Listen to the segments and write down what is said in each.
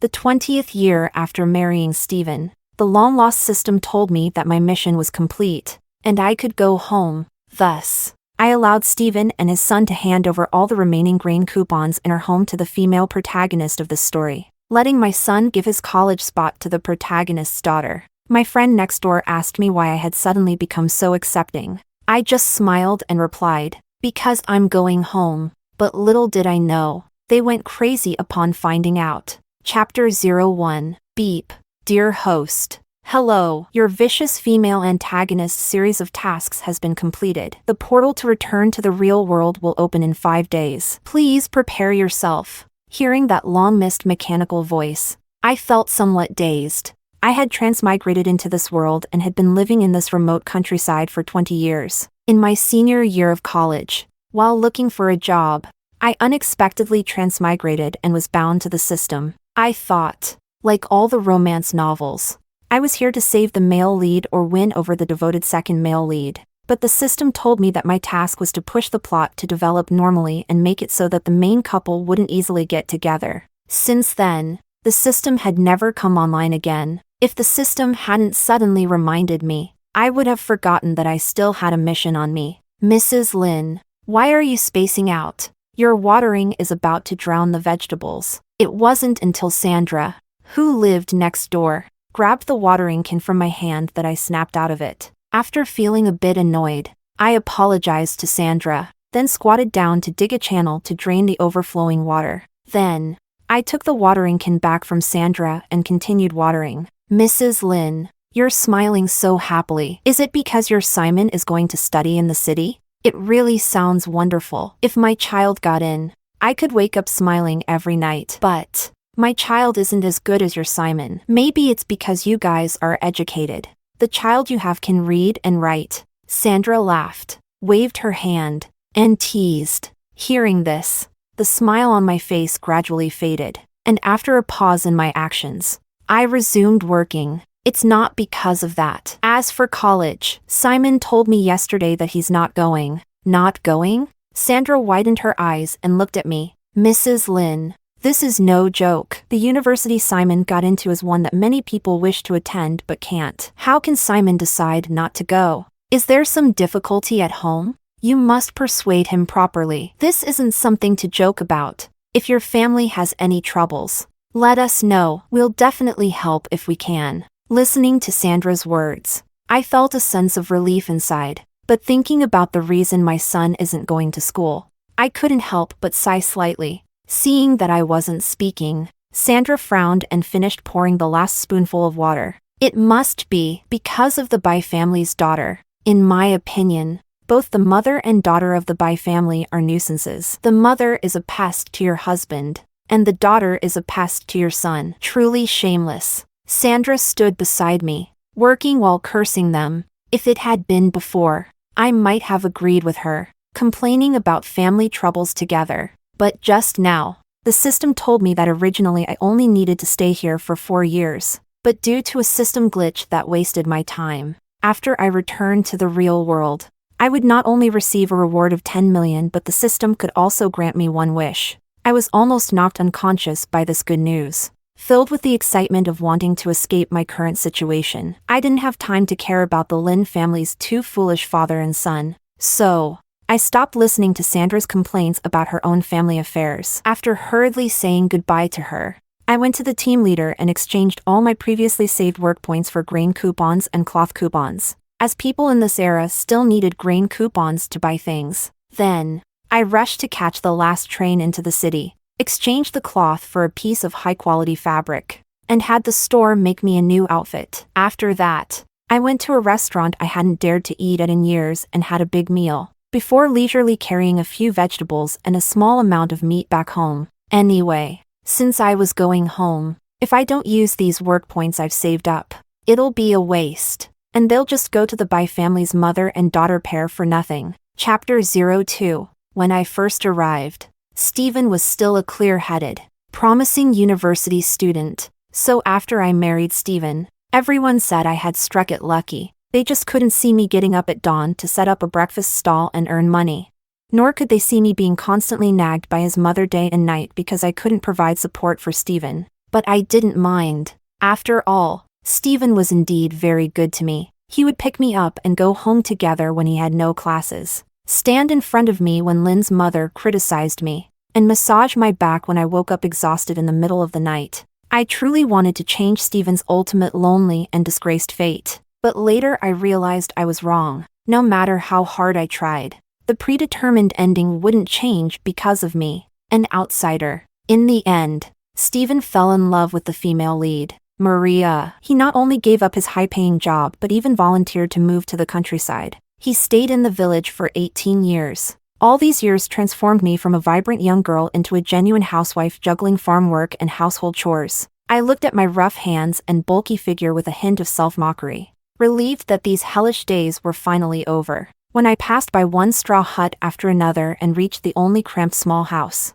The 20th year after marrying Stephen, the long-lost system told me that my mission was complete, and I could go home. Thus, I allowed Stephen and his son to hand over all the remaining grain coupons in our home to the female protagonist of this story, letting my son give his college spot to the protagonist's daughter. My friend next door asked me why I had suddenly become so accepting. I just smiled and replied, "Because I'm going home." But little did I know, they went crazy upon finding out. Chapter 01. Beep. Dear host. Hello, your vicious female antagonist series of tasks has been completed. The portal to return to the real world will open in 5 days. Please prepare yourself. Hearing that long-missed mechanical voice, I felt somewhat dazed. I had transmigrated into this world and had been living in this remote countryside for 20 years. In my senior year of college, while looking for a job, I unexpectedly transmigrated and was bound to the system. I thought, like all the romance novels, I was here to save the male lead or win over the devoted second male lead. But the system told me that my task was to push the plot to develop normally and make it so that the main couple wouldn't easily get together. Since then, the system had never come online again. If the system hadn't suddenly reminded me, I would have forgotten that I still had a mission on me. Mrs. Lin, why are you spacing out? Your watering is about to drown the vegetables. It wasn't until Sandra, who lived next door, grabbed the watering can from my hand that I snapped out of it. After feeling a bit annoyed, I apologized to Sandra, then squatted down to dig a channel to drain the overflowing water. Then, I took the watering can back from Sandra and continued watering. Mrs. Lin, you're smiling so happily. Is it because your Simon is going to study in the city? It really sounds wonderful. If my child got in, I could wake up smiling every night. But my child isn't as good as your Simon. Maybe it's because you guys are educated. The child you have can read and write. Sandra laughed, waved her hand, and teased. Hearing this, the smile on my face gradually faded, and after a pause in my actions, I resumed working. It's not because of that. As for college, Simon told me yesterday that he's not going. Not going? Sandra widened her eyes and looked at me. Mrs. Lin, this is no joke. The university Simon got into is one that many people wish to attend but can't. How can Simon decide not to go? Is there some difficulty at home? You must persuade him properly. This isn't something to joke about. If your family has any troubles, let us know. We'll definitely help if we can. Listening to Sandra's words, I felt a sense of relief inside, but thinking about the reason my son isn't going to school, I couldn't help but sigh slightly. Seeing that I wasn't speaking, Sandra frowned and finished pouring the last spoonful of water. It must be because of the Bai family's daughter. In my opinion, both the mother and daughter of the Bai family are nuisances. The mother is a pest to your husband, and the daughter is a pest to your son. Truly shameless. Sandra stood beside me, working while cursing them. If it had been before, I might have agreed with her, complaining about family troubles together. But just now, the system told me that originally I only needed to stay here for 4 years, but due to a system glitch that wasted my time, after I returned to the real world, I would not only receive a reward of 10 million but the system could also grant me one wish. I was almost knocked unconscious by this good news. Filled with the excitement of wanting to escape my current situation, I didn't have time to care about the Lin family's two foolish father and son. So, I stopped listening to Sandra's complaints about her own family affairs. After hurriedly saying goodbye to her, I went to the team leader and exchanged all my previously saved work points for grain coupons and cloth coupons, as people in this era still needed grain coupons to buy things. Then, I rushed to catch the last train into the city, exchanged the cloth for a piece of high-quality fabric, and had the store make me a new outfit. After that, I went to a restaurant I hadn't dared to eat at in years and had a big meal, before leisurely carrying a few vegetables and a small amount of meat back home. Anyway, since I was going home, if I don't use these work points I've saved up, it'll be a waste, and they'll just go to the Bai family's mother and daughter pair for nothing. Chapter 02. When I first arrived, Stephen was still a clear-headed, promising university student, so after I married Stephen, everyone said I had struck it lucky. They just couldn't see me getting up at dawn to set up a breakfast stall and earn money. Nor could they see me being constantly nagged by his mother day and night because I couldn't provide support for Stephen. but I didn't mind. After all, Stephen was indeed very good to me. He would pick me up and go home together when he had no classes, stand in front of me when Lynn's mother criticized me, and massage my back when I woke up exhausted in the middle of the night. I truly wanted to change Stephen's ultimate lonely and disgraced fate, but later I realized I was wrong. No matter how hard I tried, the predetermined ending wouldn't change because of me, an outsider. In the end, Stephen fell in love with the female lead, Maria. He not only gave up his high-paying job but even volunteered to move to the countryside. He stayed in the village for 18 years. All these years transformed me from a vibrant young girl into a genuine housewife juggling farm work and household chores. I looked at my rough hands and bulky figure with a hint of self-mockery, relieved that these hellish days were finally over. When I passed by one straw hut after another and reached the only cramped small house,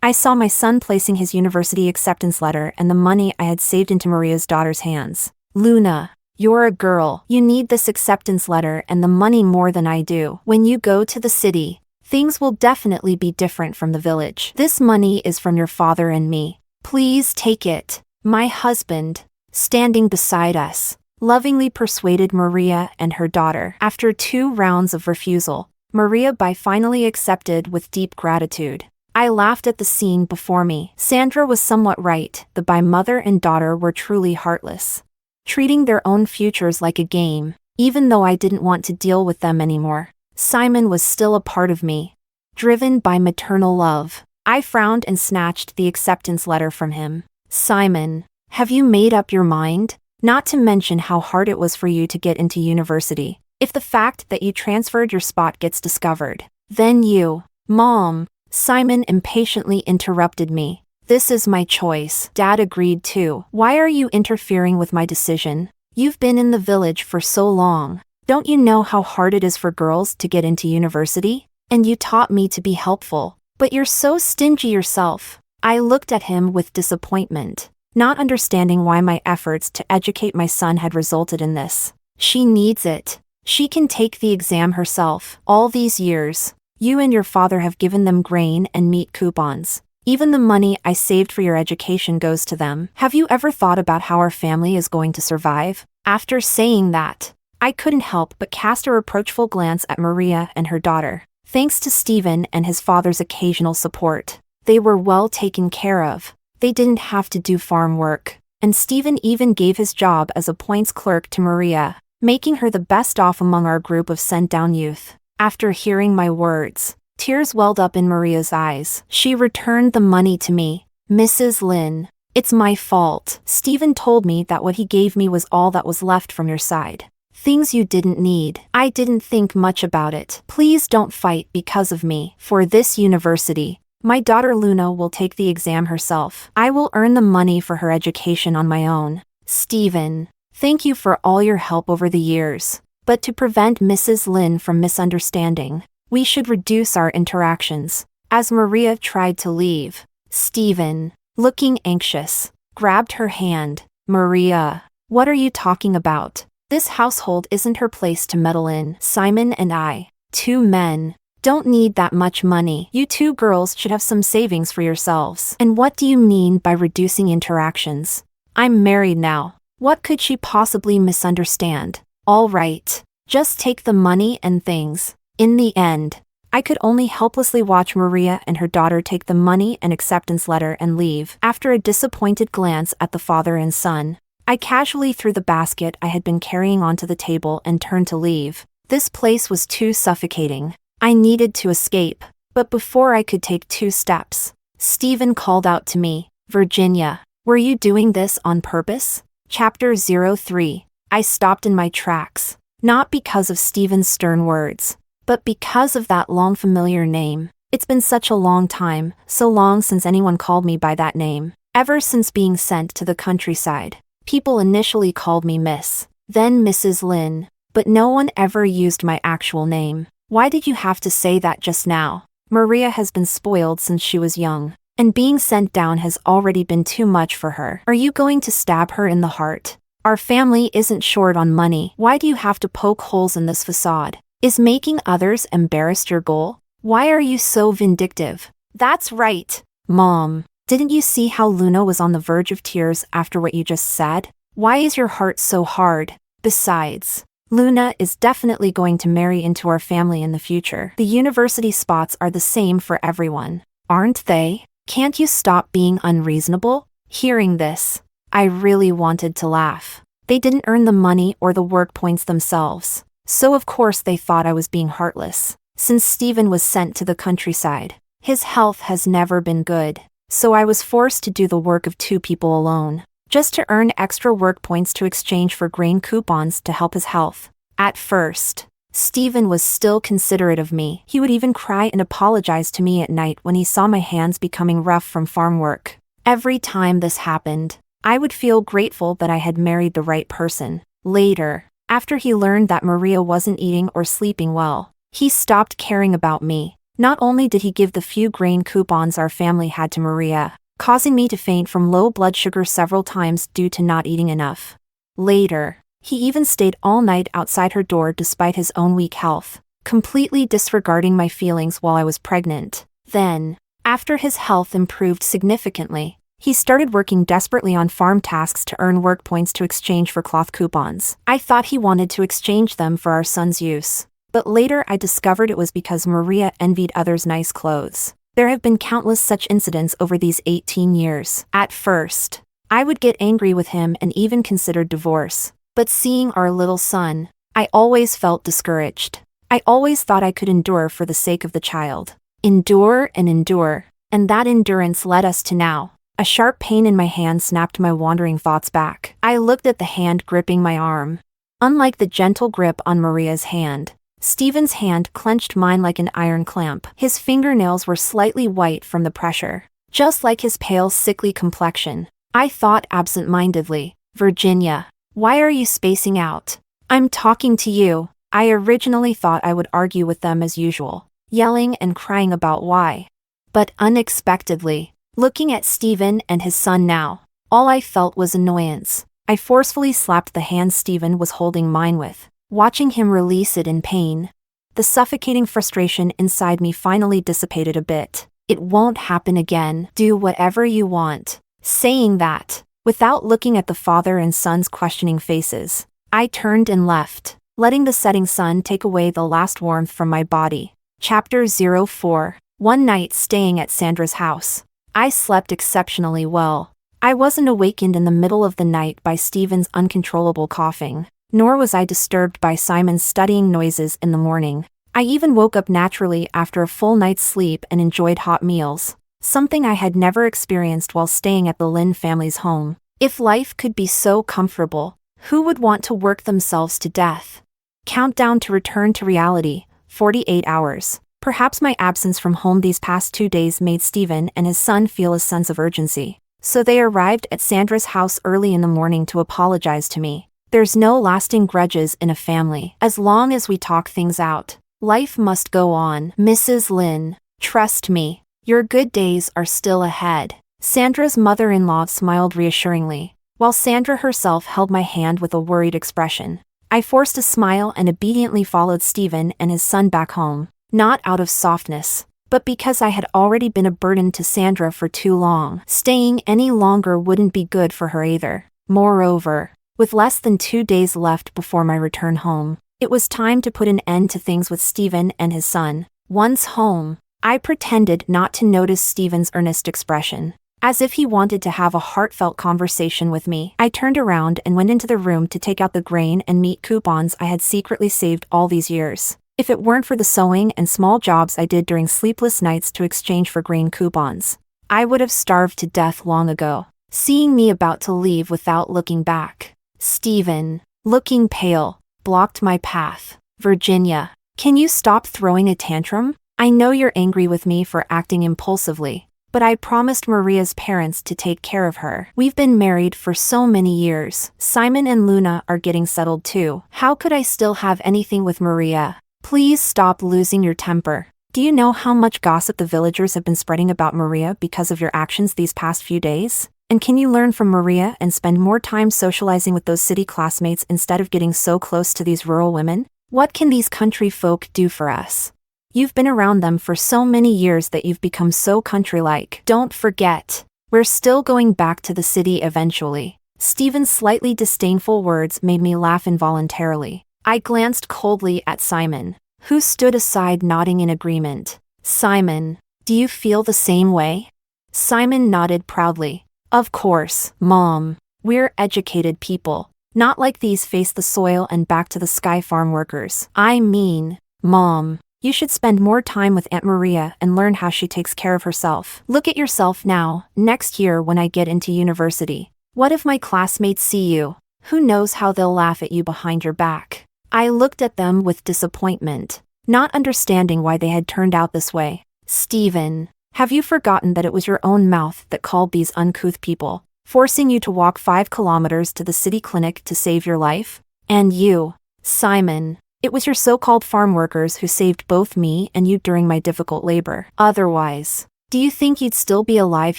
I saw my son placing his university acceptance letter and the money I had saved into Maria's daughter's hands. "Luna, you're a girl. You need this acceptance letter and the money more than I do. When you go to the city, things will definitely be different from the village. This money is from your father and me. Please take it." My husband, standing beside us, lovingly persuaded Maria and her daughter. After 2 rounds of refusal, Maria finally accepted with deep gratitude. I laughed at the scene before me. Sandra was somewhat right. The mother and daughter were truly heartless, treating their own futures like a game. Even though I didn't want to deal with them anymore, Simon was still a part of me, driven by maternal love. I frowned and snatched the acceptance letter from him. "Simon, have you made up your mind? Not to mention how hard it was for you to get into university. If the fact that you transferred your spot gets discovered, then you..." "Mom," Simon impatiently interrupted me. "This is my choice." Dad agreed too. "Why are you interfering with my decision? You've been in the village for so long. Don't you know how hard it is for girls to get into university? And you taught me to be helpful, but you're so stingy yourself." I looked at him with disappointment, not understanding why my efforts to educate my son had resulted in this. "She needs it. She can take the exam herself. All these years, you and your father have given them grain and meat coupons. Even the money I saved for your education goes to them. Have you ever thought about how our family is going to survive?" After saying that, I couldn't help but cast a reproachful glance at Maria and her daughter. Thanks to Stephen and his father's occasional support, they were well taken care of. They didn't have to do farm work, and Stephen even gave his job as a points clerk to Maria, making her the best off among our group of sent-down youth. After hearing my words, tears welled up in Maria's eyes. She returned the money to me. "Mrs. Lynn, it's my fault. Stephen told me that what he gave me was all that was left from your side. Things you didn't need. I didn't think much about it. Please don't fight because of me. For this university, my daughter Luna will take the exam herself. I will earn the money for her education on my own. Stephen, thank you for all your help over the years. But to prevent Mrs. Lynn from misunderstanding, we should reduce our interactions." As Maria tried to leave, Stephen, looking anxious, grabbed her hand. "Maria, what are you talking about? This household isn't her place to meddle in. Simon and I, 2 men, don't need that much money. You 2 girls should have some savings for yourselves. And what do you mean by reducing interactions? I'm married now. What could she possibly misunderstand? All right, just take the money and things." In the end, I could only helplessly watch Maria and her daughter take the money and acceptance letter and leave. After a disappointed glance at the father and son, I casually threw the basket I had been carrying onto the table and turned to leave. This place was too suffocating. I needed to escape, but before I could take 2 steps, Stephen called out to me. "Virginia, were you doing this on purpose?" Chapter 03. I stopped in my tracks, not because of Stephen's stern words, but because of that long familiar name. It's been such a long time, so long since anyone called me by that name. Ever since being sent to the countryside, people initially called me Miss, then Mrs. Lynn, but no one ever used my actual name. Why did you have to say that just now? Maria has been spoiled since she was young, and being sent down has already been too much for her. Are you going to stab her in the heart? Our family isn't short on money. Why do you have to poke holes in this facade? Is making others embarrassed your goal? Why are you so vindictive? That's right, Mom. Didn't you see how Luna was on the verge of tears after what you just said? Why is your heart so hard? Besides, Luna is definitely going to marry into our family in the future. The university spots are the same for everyone, aren't they? Can't you stop being unreasonable? Hearing this, I really wanted to laugh. They didn't earn the money or the work points themselves, so of course they thought I was being heartless. Since Stephen was sent to the countryside, his health has never been good, so I was forced to do the work of 2 people alone, just to earn extra work points to exchange for grain coupons to help his health. At first, Stephen was still considerate of me. He would even cry and apologize to me at night when he saw my hands becoming rough from farm work. Every time this happened, I would feel grateful that I had married the right person. Later, after he learned that Maria wasn't eating or sleeping well, he stopped caring about me. Not only did he give the few grain coupons our family had to Maria, causing me to faint from low blood sugar several times due to not eating enough. Later, he even stayed all night outside her door despite his own weak health, completely disregarding my feelings while I was pregnant. Then, after his health improved significantly, he started working desperately on farm tasks to earn work points to exchange for cloth coupons. I thought he wanted to exchange them for our son's use, but later I discovered it was because Maria envied others' nice clothes. There have been countless such incidents over these 18 years. At first, I would get angry with him and even considered divorce. But seeing our little son, I always felt discouraged. I always thought I could endure for the sake of the child. Endure, and that endurance led us to now. A sharp pain in my hand snapped my wandering thoughts back. I looked at the hand gripping my arm. Unlike the gentle grip on Maria's hand, Stephen's hand clenched mine like an iron clamp. His fingernails were slightly white from the pressure, just like his pale, sickly complexion. I thought absent-mindedly, Virginia, why are you spacing out? I'm talking to you. I originally thought I would argue with them as usual, yelling and crying about why. But unexpectedly, looking at Stephen and his son now, all I felt was annoyance. I forcefully slapped the hand Stephen was holding mine with, watching him release it in pain. The suffocating frustration inside me finally dissipated a bit. It won't happen again. Do whatever you want. Saying that, without looking at the father and son's questioning faces, I turned and left, letting the setting sun take away the last warmth from my body. Chapter 04. One night staying at Sandra's house. I slept exceptionally well. I wasn't awakened in the middle of the night by Stephen's uncontrollable coughing, nor was I disturbed by Simon's studying noises in the morning. I even woke up naturally after a full night's sleep and enjoyed hot meals, something I had never experienced while staying at the Lynn family's home. If life could be so comfortable, who would want to work themselves to death? Countdown to return to reality, 48 hours. Perhaps my absence from home these past 2 days made Stephen and his son feel a sense of urgency, so they arrived at Sandra's house early in the morning to apologize to me. There's no lasting grudges in a family. As long as we talk things out, life must go on. Mrs. Lynn, trust me, your good days are still ahead. Sandra's mother-in-law smiled reassuringly, while Sandra herself held my hand with a worried expression. I forced a smile and obediently followed Stephen and his son back home, not out of softness, but because I had already been a burden to Sandra for too long. Staying any longer wouldn't be good for her either. Moreover, with less than 2 days left before my return home, it was time to put an end to things with Stephen and his son. Once home, I pretended not to notice Stephen's earnest expression. As if he wanted to have a heartfelt conversation with me, I turned around and went into the room to take out the grain and meat coupons I had secretly saved all these years. If it weren't for the sewing and small jobs I did during sleepless nights to exchange for grain coupons, I would have starved to death long ago. Seeing me about to leave without looking back, Stephen, looking pale, blocked my path. Virginia, can you stop throwing a tantrum? I know you're angry with me for acting impulsively, but I promised Maria's parents to take care of her. We've been married for so many years. Simon and Luna are getting settled too. How could I still have anything with Maria? Please stop losing your temper. Do you know how much gossip the villagers have been spreading about Maria because of your actions these past few days? And can you learn from Maria and spend more time socializing with those city classmates instead of getting so close to these rural women? What can these country folk do for us? You've been around them for so many years that you've become so country-like. Don't forget, We're still going back to the city eventually. Stephen's slightly disdainful words made me laugh involuntarily. I glanced coldly at Simon, who stood aside nodding in agreement. Simon, do you feel the same way? Simon nodded proudly. Of course, Mom. We're educated people. Not like these face the soil and back to the sky farm workers. I mean, Mom, you should spend more time with Aunt Maria and learn how she takes care of herself. Look at yourself now, next year when I get into university. What if my classmates see you? Who knows how they'll laugh at you behind your back. I looked at them with disappointment, not understanding why they had turned out this way. Stephen, have you forgotten that it was your own mouth that called these uncouth people, forcing you to walk 5 kilometers to the city clinic to save your life? And you, Simon, it was your so-called farm workers who saved both me and you during my difficult labor. Otherwise, do you think you'd still be alive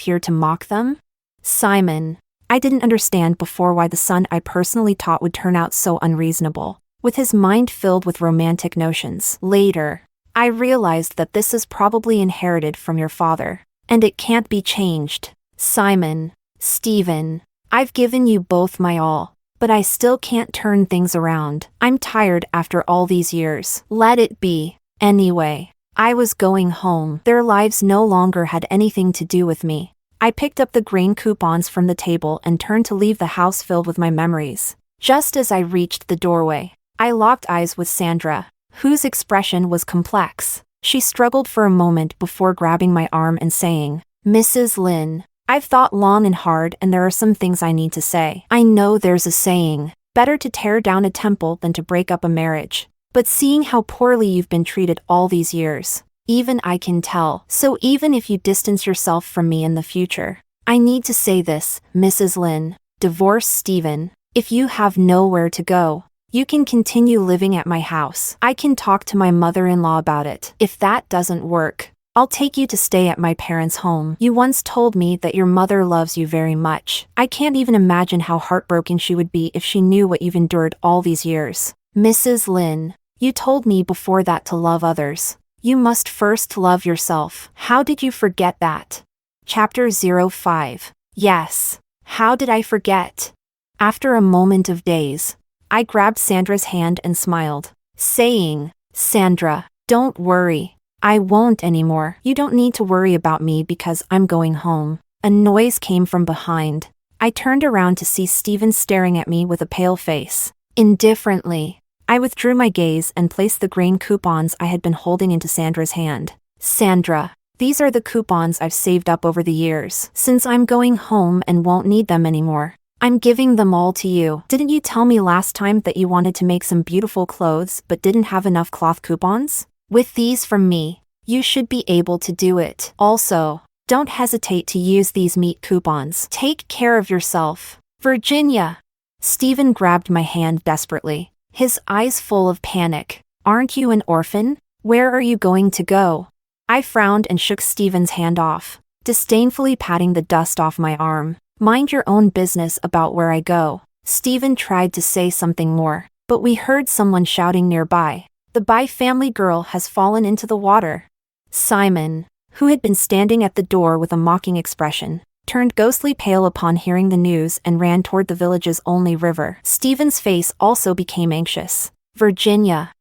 here to mock them? Simon, I didn't understand before why the son I personally taught would turn out so unreasonable, with his mind filled with romantic notions. Later, I realized that this is probably inherited from your father, and it can't be changed. Simon, Stephen, I've given you both my all, but I still can't turn things around. I'm tired after all these years. Let it be. Anyway, I was going home. Their lives no longer had anything to do with me. I picked up the grain coupons from the table and turned to leave the house filled with my memories. Just as I reached the doorway, I locked eyes with Sandra, whose expression was complex. She struggled for a moment before grabbing my arm and saying, Mrs. Lin, I've thought long and hard and there are some things I need to say. I know there's a saying, better to tear down a temple than to break up a marriage. But seeing how poorly you've been treated all these years, even I can tell. So even if you distance yourself from me in the future, I need to say this, Mrs. Lin, divorce Stephen. If you have nowhere to go, you can continue living at my house. I can talk to my mother-in-law about it. If that doesn't work, I'll take you to stay at my parents' home. You once told me that your mother loves you very much. I can't even imagine how heartbroken she would be if she knew what you've endured all these years. Mrs. Lin, you told me before that to love others. You must first love yourself. How did you forget that? Chapter 05. Yes. How did I forget? After a moment of daze, I grabbed Sandra's hand and smiled, saying, Sandra, don't worry. I won't anymore. You don't need to worry about me because I'm going home. A noise came from behind. I turned around to see Stephen staring at me with a pale face. Indifferently, I withdrew my gaze and placed the grain coupons I had been holding into Sandra's hand. Sandra, these are the coupons I've saved up over the years. Since I'm going home and won't need them anymore, I'm giving them all to you. Didn't you tell me last time that you wanted to make some beautiful clothes but didn't have enough cloth coupons? With these from me, you should be able to do it. Also, don't hesitate to use these meat coupons. Take care of yourself. Virginia. Stephen grabbed my hand desperately, his eyes full of panic. Aren't you an orphan? Where are you going to go? I frowned and shook Stephen's hand off, disdainfully patting the dust off my arm. Mind your own business about where I go. Stephen tried to say something more, but we heard someone shouting nearby. The Bai family girl has fallen into the water. Simon, who had been standing at the door with a mocking expression, turned ghostly pale upon hearing the news and ran toward the village's only river. Stephen's face also became anxious. Virginia.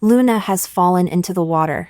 Luna has fallen into the water.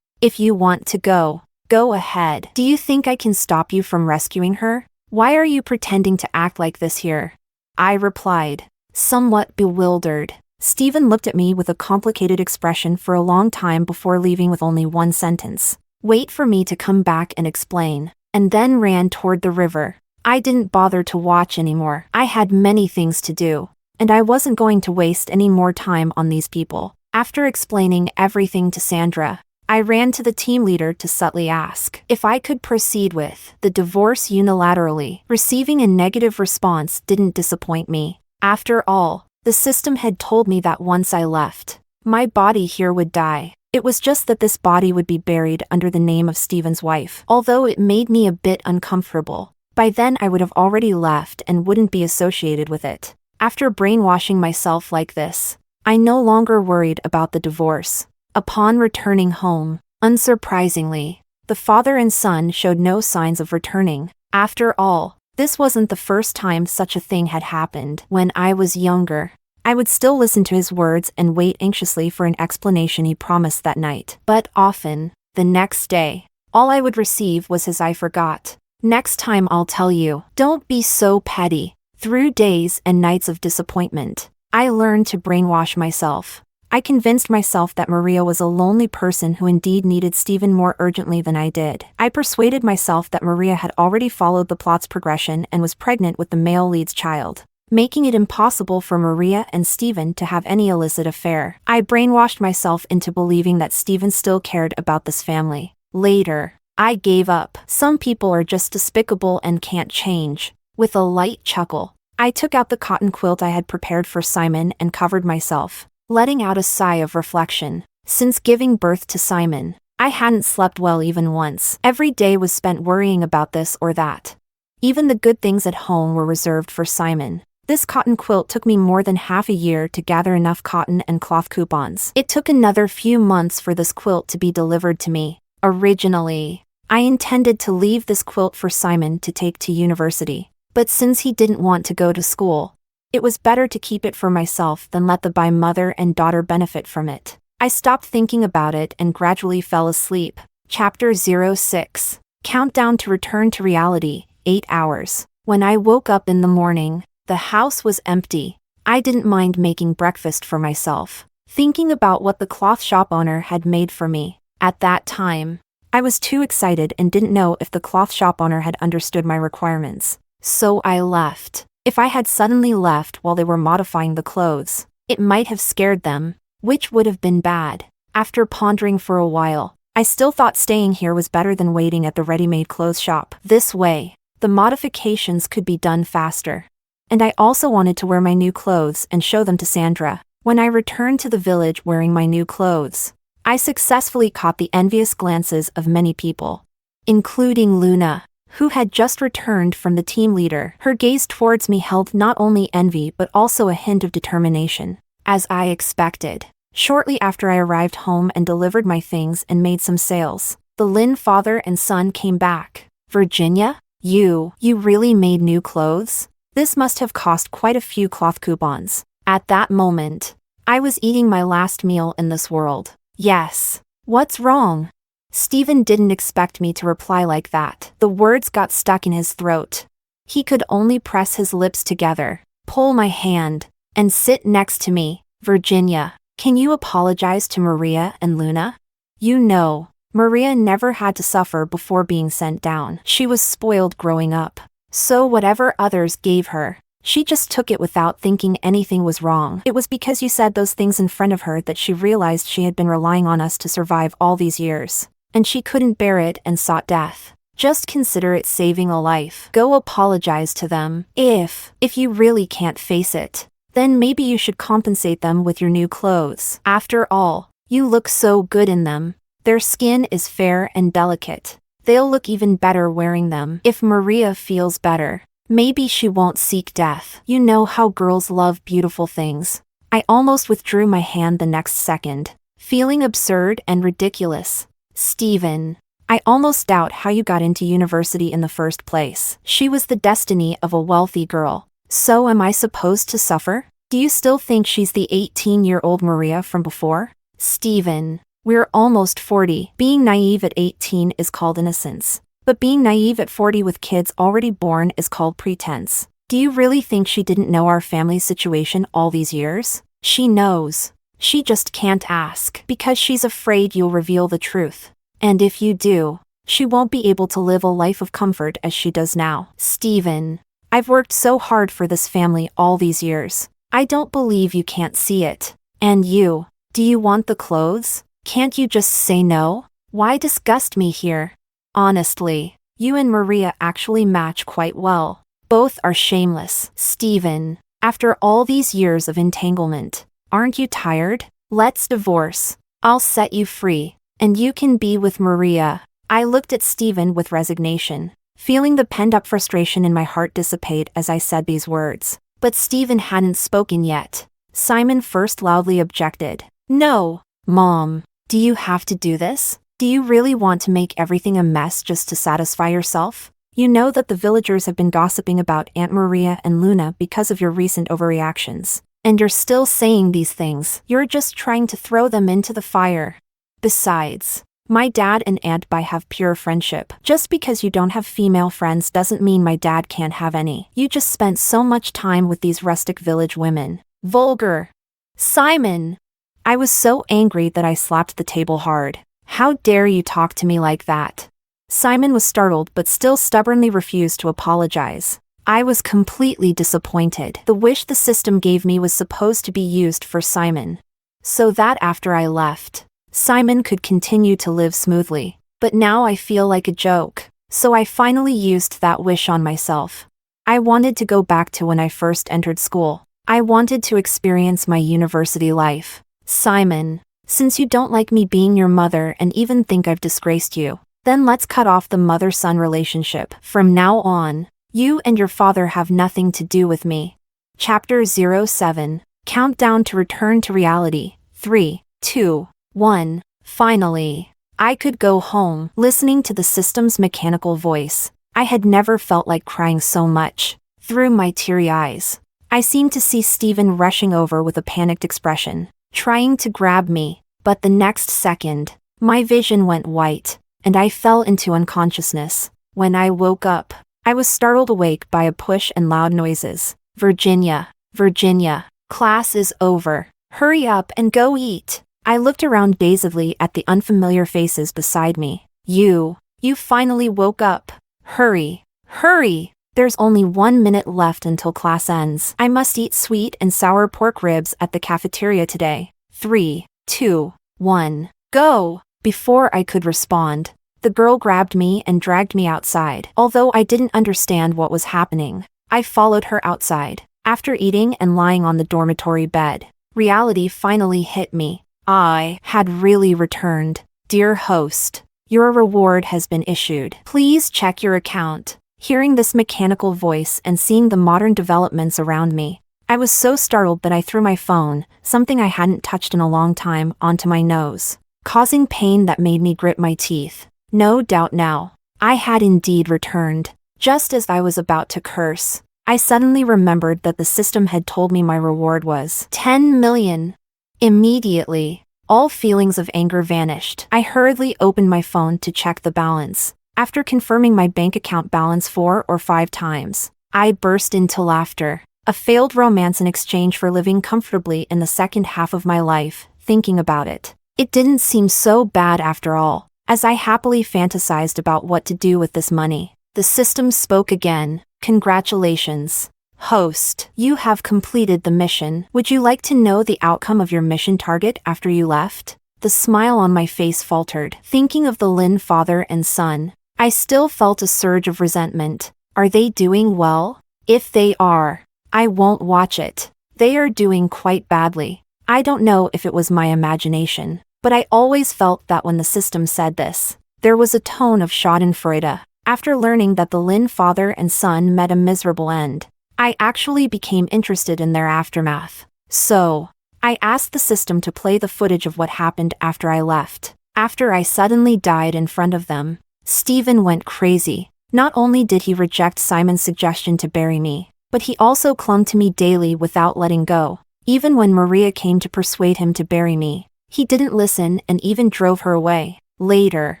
If you want to go, go ahead. Do you think I can stop you from rescuing her? Why are you pretending to act like this here? I replied, somewhat bewildered. Stephen looked at me with a complicated expression for a long time before leaving with only one sentence. Wait for me to come back and explain. And then ran toward the river. I didn't bother to watch anymore. I had many things to do, and I wasn't going to waste any more time on these people. After explaining everything to Sandra, I ran to the team leader to subtly ask if I could proceed with the divorce unilaterally. Receiving a negative response didn't disappoint me. After all, the system had told me that once I left, my body here would die. It was just that this body would be buried under the name of Stephen's wife. Although it made me a bit uncomfortable, by then I would have already left and wouldn't be associated with it. After brainwashing myself like this, I no longer worried about the divorce. Upon returning home, unsurprisingly, The father and son showed no signs of returning. After all, this wasn't the first time such a thing had happened. When I was younger, I would still listen to his words and wait anxiously for an explanation he promised that night. But often, the next day, all I would receive was his "I forgot. Next time I'll tell you." Don't be so petty. Through days and nights of disappointment, I learned to brainwash myself. I convinced myself that Maria was a lonely person who indeed needed Stephen more urgently than I did. I persuaded myself that Maria had already followed the plot's progression and was pregnant with the male lead's child, making it impossible for Maria and Stephen to have any illicit affair. I brainwashed myself into believing that Stephen still cared about this family. Later, I gave up. Some people are just despicable and can't change. With a light chuckle, I took out the cotton quilt I had prepared for Simon and covered myself, letting out a sigh of reflection. Since giving birth to Simon, I hadn't slept well even once. Every day was spent worrying about this or that. Even the good things at home were reserved for Simon. This cotton quilt took me more than half a year to gather enough cotton and cloth coupons. It took another few months for this quilt to be delivered to me. Originally, I intended to leave this quilt for Simon to take to university. But since he didn't want to go to school, it was better to keep it for myself than let the mother and daughter benefit from it. I stopped thinking about it and gradually fell asleep. Chapter 06. Countdown to return to reality, 8 hours. When I woke up in the morning, the house was empty. I didn't mind making breakfast for myself, thinking about what the cloth shop owner had made for me. At that time, I was too excited and didn't know if the cloth shop owner had understood my requirements. So I left. If I had suddenly left while they were modifying the clothes, it might have scared them, which would have been bad. After pondering for a while, I still thought staying here was better than waiting at the ready-made clothes shop. This way, the modifications could be done faster. And I also wanted to wear my new clothes and show them to Sandra. When I returned to the village wearing my new clothes, I successfully caught the envious glances of many people, including Luna, who had just returned from the team leader. Her gaze towards me held not only envy but also a hint of determination. As I expected, shortly after I arrived home and delivered my things and made some sales, the Lynn father and son came back. "Virginia, you really made new clothes? This must have cost quite a few cloth coupons." At that moment, I was eating my last meal in this world. "Yes. What's wrong?" Stephen didn't expect me to reply like that. The words got stuck in his throat. He could only press his lips together, pull my hand, and sit next to me. "Virginia, can you apologize to Maria and Luna? You know, Maria never had to suffer before being sent down. She was spoiled growing up. So whatever others gave her, she just took it without thinking anything was wrong. It was because you said those things in front of her that she realized she had been relying on us to survive all these years. And she couldn't bear it and sought death. Just consider it saving a life. Go apologize to them. If you really can't face it, then maybe you should compensate them with your new clothes. After all, you look so good in them. Their skin is fair and delicate. They'll look even better wearing them. If Maria feels better, maybe she won't seek death. You know how girls love beautiful things." I almost withdrew my hand the next second, feeling absurd and ridiculous. "Stephen, I almost doubt how you got into university in the first place. She was the destiny of a wealthy girl. So am I supposed to suffer? Do you still think she's the 18-year-old Maria from before?" "Stephen, we're almost 40. Being naive at 18 is called innocence. But being naive at 40 with kids already born is called pretense. Do you really think she didn't know our family's situation all these years? She knows. She just can't ask because she's afraid you'll reveal the truth. And if you do, she won't be able to live a life of comfort as she does now." "Stephen, I've worked so hard for this family all these years. I don't believe you can't see it. And you, do you want the clothes? Can't you just say no? Why disgust me here? Honestly, you and Maria actually match quite well. Both are shameless." "Stephen, after all these years of entanglement, aren't you tired? Let's divorce. I'll set you free, and you can be with Maria." I looked at Stephen with resignation, feeling the pent-up frustration in my heart dissipate as I said these words. But Stephen hadn't spoken yet. Simon first loudly objected. "No, Mom, do you have to do this? Do you really want to make everything a mess just to satisfy yourself? You know that the villagers have been gossiping about Aunt Maria and Luna because of your recent overreactions. And you're still saying these things. You're just trying to throw them into the fire. Besides, my dad and Aunt Bai have pure friendship. Just because you don't have female friends doesn't mean my dad can't have any. You just spent so much time with these rustic village women. Vulgar. Simon! I was so angry that I slapped the table hard. How dare you talk to me like that? Simon was startled but still stubbornly refused to apologize. I was completely disappointed. The wish the system gave me was supposed to be used for Simon, so that after I left, Simon could continue to live smoothly. But now I feel like a joke, so I finally used that wish on myself. I wanted to go back to when I first entered school. I wanted to experience my university life. Simon, since you don't like me being your mother and even think I've disgraced you, then let's cut off the mother-son relationship. From now on, you and your father have nothing to do with me. Chapter 07. Countdown to Return to Reality. 3, 2, 1. Finally, I could go home. Listening to the system's mechanical voice, I had never felt like crying so much. Through my teary eyes, I seemed to see Stephen rushing over with a panicked expression, trying to grab me. But the next second, my vision went white, and I fell into unconsciousness. When I woke up, I was startled awake by a push and loud noises. Virginia, Virginia, class is over. Hurry up and go eat. I looked around dazedly at the unfamiliar faces beside me. You finally woke up. Hurry, hurry. There's only 1 minute left until class ends. I must eat sweet and sour pork ribs at the cafeteria today. 3, 2, 1, go. Before I could respond, the girl grabbed me and dragged me outside. Although I didn't understand what was happening, I followed her outside. After eating and lying on the dormitory bed, reality finally hit me. I had really returned. Dear host, your reward has been issued. Please check your account. Hearing this mechanical voice and seeing the modern developments around me, I was so startled that I threw my phone, something I hadn't touched in a long time, onto my nose, causing pain that made me grit my teeth. No doubt now, I had indeed returned. Just as I was about to curse, I suddenly remembered that the system had told me my reward was 10 million. Immediately, all feelings of anger vanished. I hurriedly opened my phone to check the balance. After confirming my bank account balance 4 or 5 times, I burst into laughter. A failed romance in exchange for living comfortably in the second half of my life. Thinking about it, it didn't seem so bad after all, as I happily fantasized about what to do with this money. The system spoke again. Congratulations, host. You have completed the mission. Would you like to know the outcome of your mission target after you left? The smile on my face faltered. Thinking of the Lin father and son, I still felt a surge of resentment. Are they doing well? If they are, I won't watch it. They are doing quite badly. I don't know if it was my imagination, but I always felt that when the system said this, there was a tone of schadenfreude. After learning that the Lin father and son met a miserable end, I actually became interested in their aftermath. So, I asked the system to play the footage of what happened after I left. After I suddenly died in front of them, Stephen went crazy. Not only did he reject Simon's suggestion to bury me, but he also clung to me daily without letting go. Even when Maria came to persuade him to bury me, he didn't listen and even drove her away. Later,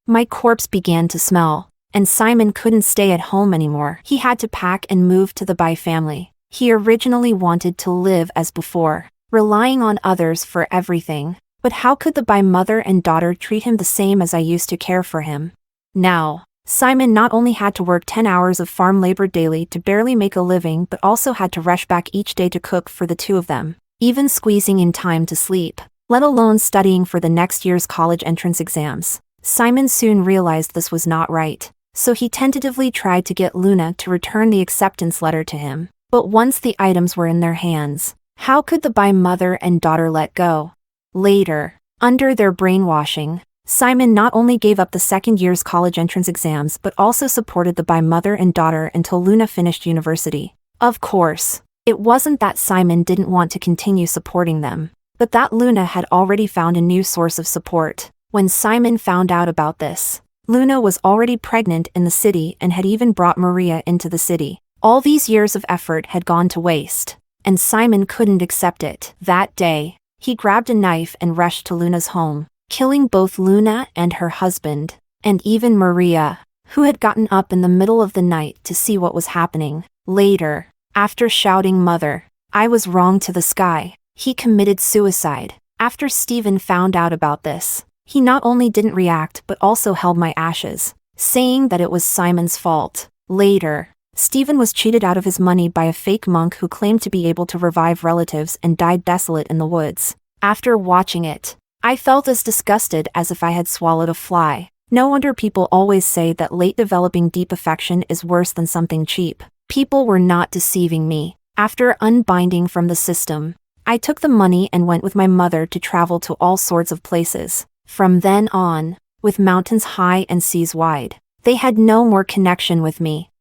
my corpse began to smell, and Simon couldn't stay at home anymore. He had to pack and move to the Bai family. He originally wanted to live as before, relying on others for everything. But how could the Bai mother and daughter treat him the same as I used to care for him? Now, Simon not only had to work 10 hours of farm labor daily to barely make a living but also had to rush back each day to cook for the two of them, even squeezing in time to sleep, let alone studying for the next year's college entrance exams. Simon soon realized this was not right, so he tentatively tried to get Luna to return the acceptance letter to him. But once the items were in their hands, how could the Bai mother and daughter let go? Later, under their brainwashing, Simon not only gave up the second year's college entrance exams but also supported the Bai mother and daughter until Luna finished university. Of course, it wasn't that Simon didn't want to continue supporting them, but that Luna had already found a new source of support. When Simon found out about this, Luna was already pregnant in the city and had even brought Maria into the city. All these years of effort had gone to waste, and Simon couldn't accept it. That day, he grabbed a knife and rushed to Luna's home, killing both Luna and her husband, and even Maria, who had gotten up in the middle of the night to see what was happening. Later, after shouting "Mother, I was wrong" to the sky, he committed suicide. After Stephen found out about this, he not only didn't react but also held my ashes, saying that it was Simon's fault. Later, Stephen was cheated out of his money by a fake monk who claimed to be able to revive relatives and died desolate in the woods. After watching it, I felt as disgusted as if I had swallowed a fly. No wonder people always say that late developing deep affection is worse than something cheap. People were not deceiving me. After unbinding from the system, I took the money and went with my mother to travel to all sorts of places. From then on, with mountains high and seas wide, they had no more connection with me.